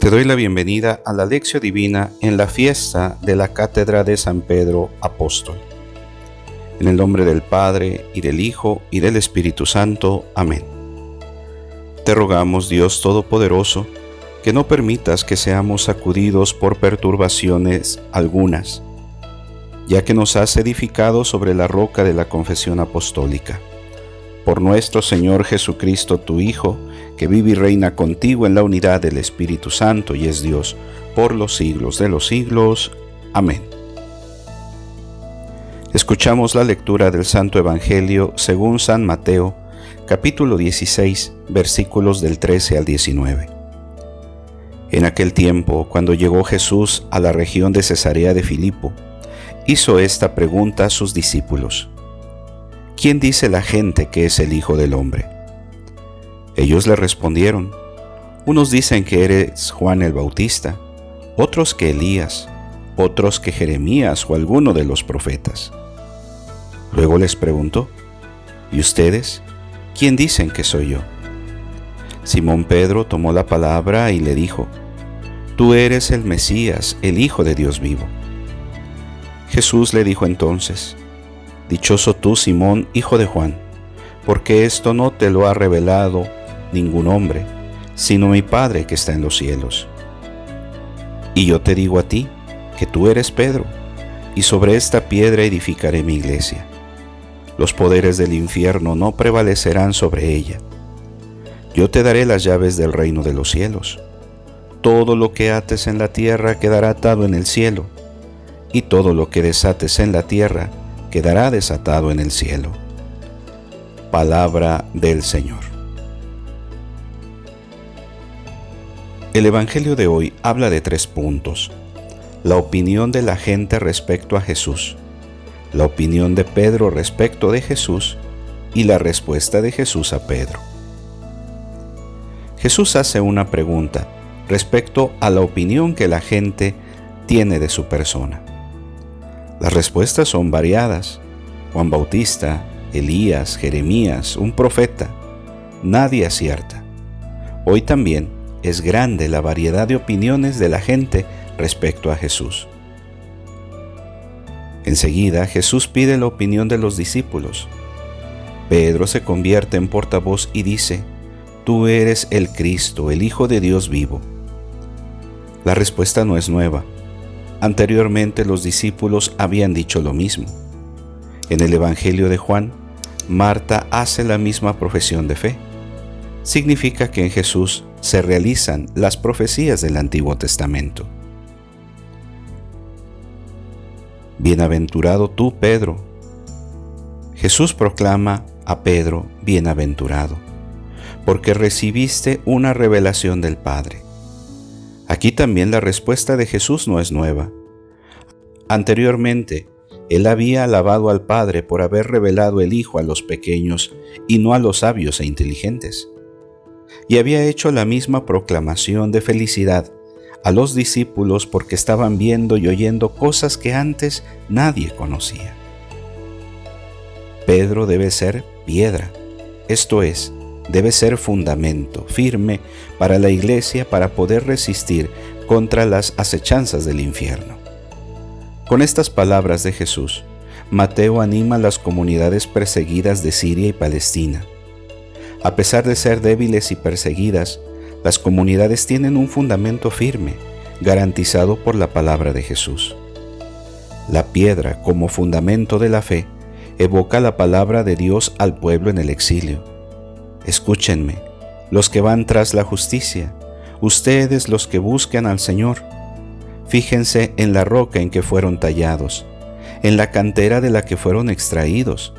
Te doy la bienvenida a la Lección Divina en la fiesta de la Cátedra de San Pedro Apóstol. En el nombre del Padre, y del Hijo, y del Espíritu Santo. Amén. Te rogamos, Dios Todopoderoso, que no permitas que seamos sacudidos por perturbaciones algunas, ya que nos has edificado sobre la roca de la confesión apostólica. Por nuestro Señor Jesucristo, tu Hijo, que vive y reina contigo en la unidad del Espíritu Santo y es Dios por los siglos de los siglos. Amén. Escuchamos la lectura del Santo Evangelio según San Mateo, capítulo 16, versículos del 13 al 19. En aquel tiempo, cuando llegó Jesús a la región de Cesarea de Filipo, hizo esta pregunta a sus discípulos: ¿Quién dice la gente que es el Hijo del Hombre? Ellos le respondieron: unos dicen que eres Juan el Bautista, otros que Elías, otros que Jeremías o alguno de los profetas. Luego les preguntó: ¿y ustedes? ¿Quién dicen que soy yo? Simón Pedro tomó la palabra y le dijo: Tú eres el Mesías, el Hijo de Dios vivo. Jesús le dijo entonces: Dichoso tú, Simón, hijo de Juan, porque esto no te lo ha revelado ningún hombre, sino mi Padre que está en los cielos. Y yo te digo a ti, que tú eres Pedro, y sobre esta piedra edificaré mi iglesia. Los poderes del infierno no prevalecerán sobre ella. Yo te daré las llaves del reino de los cielos. Todo lo que ates en la tierra quedará atado en el cielo, y todo lo que desates en la tierra quedará desatado en el cielo. Palabra del Señor. El Evangelio de hoy habla de 3 puntos: la opinión de la gente respecto a Jesús, la opinión de Pedro respecto de Jesús y la respuesta de Jesús a Pedro. Jesús hace una pregunta respecto a la opinión que la gente tiene de su persona. Las respuestas son variadas: Juan Bautista, Elías, Jeremías, un profeta. Nadie acierta. Hoy también es grande la variedad de opiniones de la gente respecto a Jesús. Enseguida Jesús pide la opinión de los discípulos. Pedro se convierte en portavoz y dice: Tú eres el Cristo, el Hijo de Dios vivo. La respuesta no es nueva. Anteriormente los discípulos habían dicho lo mismo. En el Evangelio de Juan, Marta hace la misma profesión de fe. Significa que en Jesús se realizan las profecías del Antiguo Testamento. Bienaventurado tú, Pedro. Jesús proclama a Pedro bienaventurado, porque recibiste una revelación del Padre. Aquí también la respuesta de Jesús no es nueva. Anteriormente, Él había alabado al Padre por haber revelado el Hijo a los pequeños y no a los sabios e inteligentes. Y había hecho la misma proclamación de felicidad a los discípulos porque estaban viendo y oyendo cosas que antes nadie conocía. Pedro debe ser piedra, esto es, debe ser fundamento firme para la iglesia para poder resistir contra las acechanzas del infierno. Con estas palabras de Jesús, Mateo anima a las comunidades perseguidas de Siria y Palestina. A pesar de ser débiles y perseguidas, las comunidades tienen un fundamento firme, garantizado por la palabra de Jesús. La piedra, como fundamento de la fe, evoca la palabra de Dios al pueblo en el exilio. Escúchenme, los que van tras la justicia, ustedes los que buscan al Señor. Fíjense en la roca en que fueron tallados, en la cantera de la que fueron extraídos.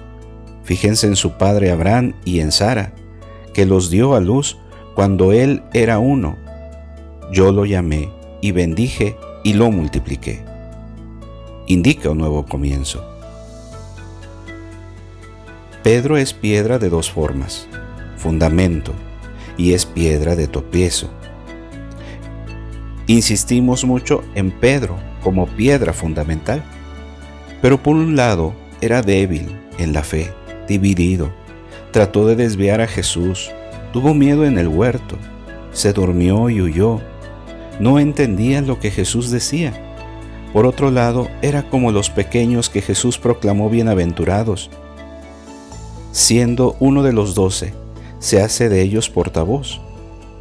Fíjense en su padre Abraham y en Sara, que los dio a luz cuando él era uno. Yo lo llamé y bendije y lo multipliqué. Indica un nuevo comienzo. Pedro es piedra de 2 formas: fundamento, y es piedra de tropiezo. Insistimos mucho en Pedro como piedra fundamental, pero por un lado era débil en la fe, dividido, trató de desviar a Jesús, tuvo miedo en el huerto, se durmió y huyó, no entendían lo que Jesús decía. Por otro lado, era como los pequeños que Jesús proclamó bienaventurados. Siendo uno de los 12, se hace de ellos portavoz.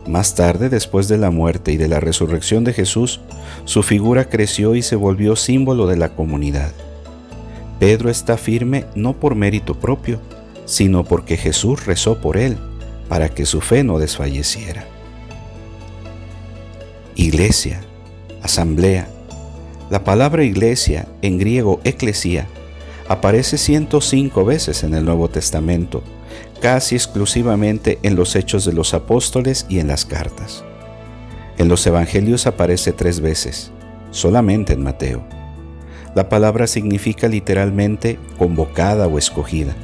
Más tarde, después de la muerte y de la resurrección de Jesús, su figura creció y se volvió símbolo de la comunidad. Pedro está firme no por mérito propio, sino porque Jesús rezó por él, para que su fe no desfalleciera. Iglesia, asamblea. La palabra iglesia, en griego eklesia, aparece 105 veces en el Nuevo Testamento, casi exclusivamente en los Hechos de los Apóstoles y en las cartas. En los Evangelios aparece 3 veces, solamente en Mateo. La palabra significa literalmente convocada o escogida.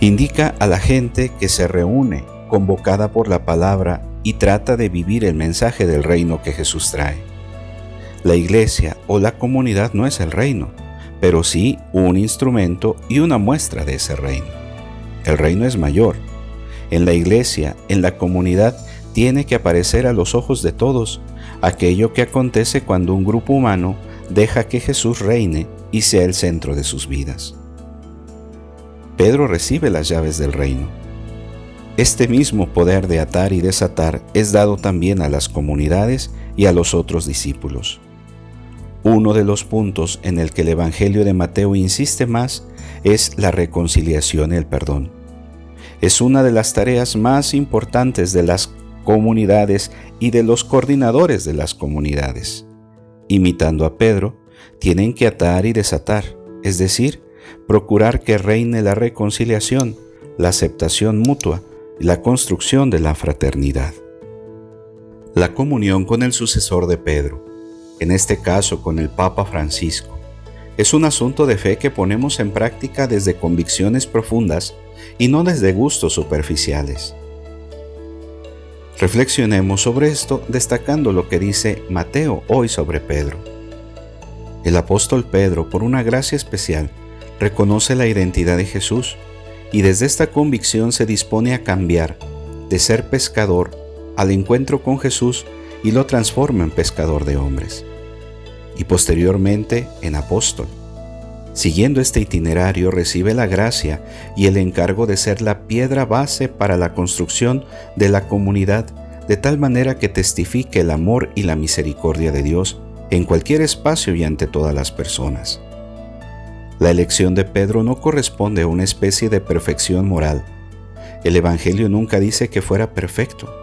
Indica a la gente que se reúne, convocada por la palabra, y trata de vivir el mensaje del reino que Jesús trae. La iglesia o la comunidad no es el reino, pero sí un instrumento y una muestra de ese reino. El reino es mayor. En la iglesia, en la comunidad, tiene que aparecer a los ojos de todos aquello que acontece cuando un grupo humano deja que Jesús reine y sea el centro de sus vidas. Pedro recibe las llaves del reino. Este mismo poder de atar y desatar es dado también a las comunidades y a los otros discípulos. Uno de los puntos en el que el Evangelio de Mateo insiste más es la reconciliación y el perdón. Es una de las tareas más importantes de las comunidades y de los coordinadores de las comunidades. Imitando a Pedro, tienen que atar y desatar, es decir, procurar que reine la reconciliación, la aceptación mutua y la construcción de la fraternidad. La comunión con el sucesor de Pedro, en este caso con el Papa Francisco, es un asunto de fe que ponemos en práctica desde convicciones profundas y no desde gustos superficiales. Reflexionemos sobre esto destacando lo que dice Mateo hoy sobre Pedro. El apóstol Pedro, por una gracia especial, reconoce la identidad de Jesús y desde esta convicción se dispone a cambiar de ser pescador al encuentro con Jesús y lo transforma en pescador de hombres, y posteriormente en apóstol. Siguiendo este itinerario recibe la gracia y el encargo de ser la piedra base para la construcción de la comunidad, de tal manera que testifique el amor y la misericordia de Dios en cualquier espacio y ante todas las personas. La elección de Pedro no corresponde a una especie de perfección moral. El Evangelio nunca dice que fuera perfecto,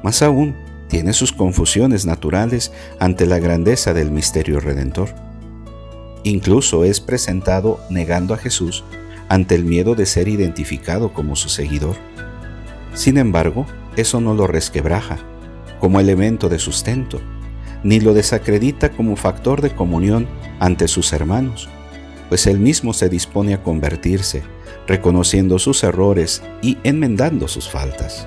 más aún tiene sus confusiones naturales ante la grandeza del misterio redentor. Incluso es presentado negando a Jesús ante el miedo de ser identificado como su seguidor. Sin embargo, eso no lo resquebraja como elemento de sustento, ni lo desacredita como factor de comunión ante sus hermanos, pues él mismo se dispone a convertirse, reconociendo sus errores y enmendando sus faltas.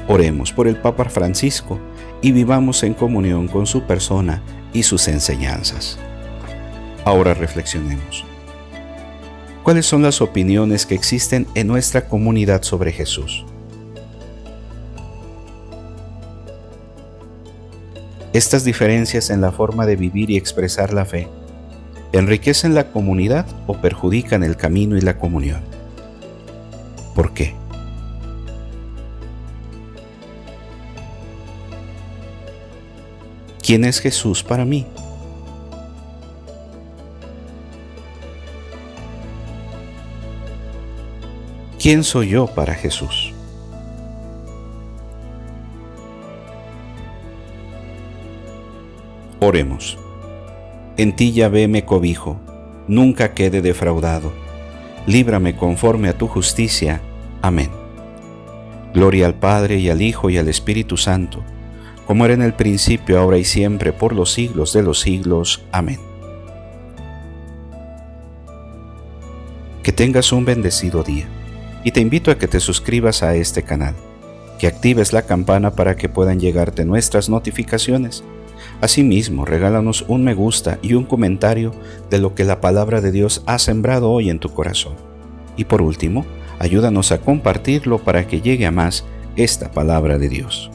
Oremos por el Papa Francisco y vivamos en comunión con su persona y sus enseñanzas. Ahora reflexionemos. ¿Cuáles son las opiniones que existen en nuestra comunidad sobre Jesús? Estas diferencias en la forma de vivir y expresar la fe ¿enriquecen la comunidad o perjudican el camino y la comunión? ¿Por qué? ¿Quién es Jesús para mí? ¿Quién soy yo para Jesús? Oremos. En ti, Yahvé, me cobijo, nunca quede defraudado. Líbrame conforme a tu justicia. Amén. Gloria al Padre, y al Hijo, y al Espíritu Santo, como era en el principio, ahora y siempre, por los siglos de los siglos. Amén. Que tengas un bendecido día, y te invito a que te suscribas a este canal, que actives la campana para que puedan llegarte nuestras notificaciones. Asimismo, regálanos un me gusta y un comentario de lo que la palabra de Dios ha sembrado hoy en tu corazón. Y por último, ayúdanos a compartirlo para que llegue a más esta palabra de Dios.